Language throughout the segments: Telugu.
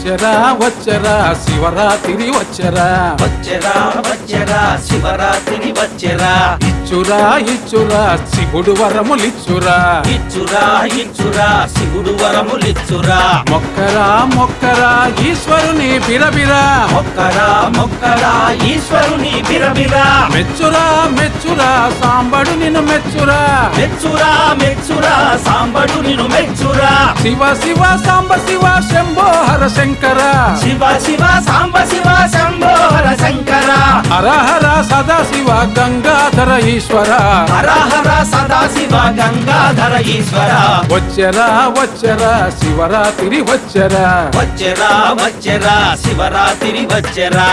వచ్చరా వచ్చరా శివరాత్రి వచ్చరా వచ్చరా వచ్చరా శివరాత్రి వచ్చరా ఇచ్చురా ఇచ్చురా శివుడు వరములిచ్చురా ఇచ్చురా ఇచ్చురా శివుడు వరములిచ్చురా మొక్కరా మొక్కరా ఈశ్వరుని బిరబిరా మొక్కరా మొక్కరా ఈశ్వరుని బిరబిరా మెచ్చురా మెచ్చురా సాంబడు నిన్ను మెచ్చురా మెచ్చురా మెచ్చురా సాంబడు నిన్ను మెచ్చురా శివ శివ సాంబ శివ శంభో హర శంకర శివ శివ సాంబ శివ శంభో హర శంకర హర హర సదా శివ గంగాధర ఈశ్వర హర హర సదా శివ గంగాధర ఈశ్వర వచ్చరా వచ్చరా శివరాత్రి వచ్చరా వచ్చరా వచ్చరా శివరాత్రి వచ్చరా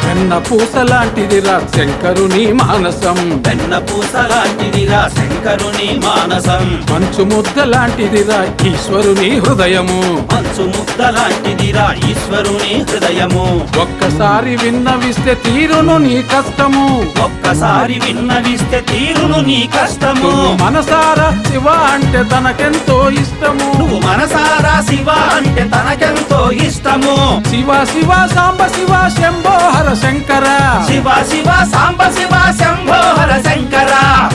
వెన్న పూసలాంటిదిరా శంకరుని మానసం వెన్న పూసలాంటిదిరా శంకరుని మానసం మంచు ముద్ద లాంటిదిరా ఈశ్వరుని హృదయము మంచు ముద్దలాంటిదిరా ఈశ్వరుని హృదయము ఒక్కసారి విన్నవిస్తే తీరును నీ కష్టము ఒక్కసారి విన్నవిస్తే తీరును నీ కష్టము నువ్వు మనసారా శివ అంటే తనకెంతో ఇష్టము నువ్వు మనసారా శివ అంటే తనకెంతో ఇష్టము శివ శివ సాంబ శివ శంభో హర శంకర శివ శివ సాంబ శివ శంభో హర శంకర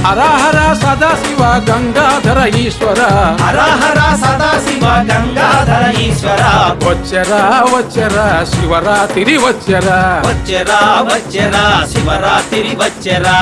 హర హర సదా శివ గంగాధర ఈశ్వర హర హర సదా శివ గంగాధర ఈశ్వర వచ్చరా వచ్చరా శివరాత్రి వచ్చరా వచ్చరా వచ్చరా శివరాత్రి వచ్చరా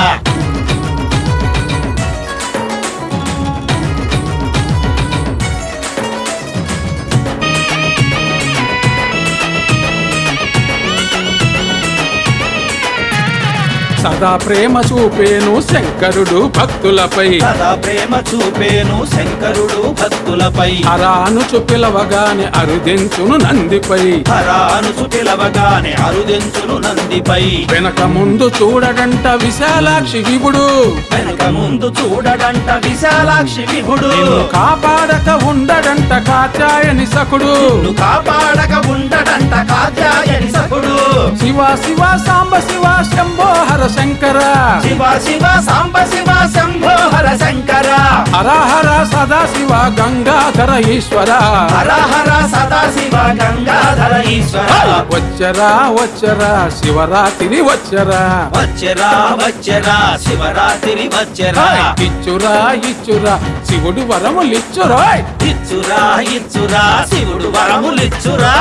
సదా ప్రేమ చూపేను శంకరుడు భక్తులపై సదా ప్రేమ చూపేను శంకరుడు భక్తులపై హరానుచు పిలవగానే అరుదించును నందిపై హరానుచు పిలవగానే అరుదించును నందిపై వెనక ముందు చూడడంట విశాలాక్షి విభుడు వెనక ముందు చూడడంట విశాలాక్షి విభుడు నిన్ను కాపాడక ఉండడంట కాత్యాయని సకుడు నిన్ను కాపాడక ఉండడంట కాత్యాయని సకుడు శివ శివ సాంబ శివ శంభో హర శంకర శివ శివ సాంబ శివ శంభో హర శంకర హర హర సదా శివ గంగాధర ఈశ్వర హర హర సదా శివ గంగాధర ఈశ్వర వచ్చరా వచ్చరా శివరాత్రి వచ్చరా వచ్చరా వచ్చరా శివరాత్రి వచ్చరా ఇచ్చురా ఇచ్చురా శివుడు వరములిచ్చురా ఇచ్చురా ఇచ్చురా శివుడు వరములిచ్చురా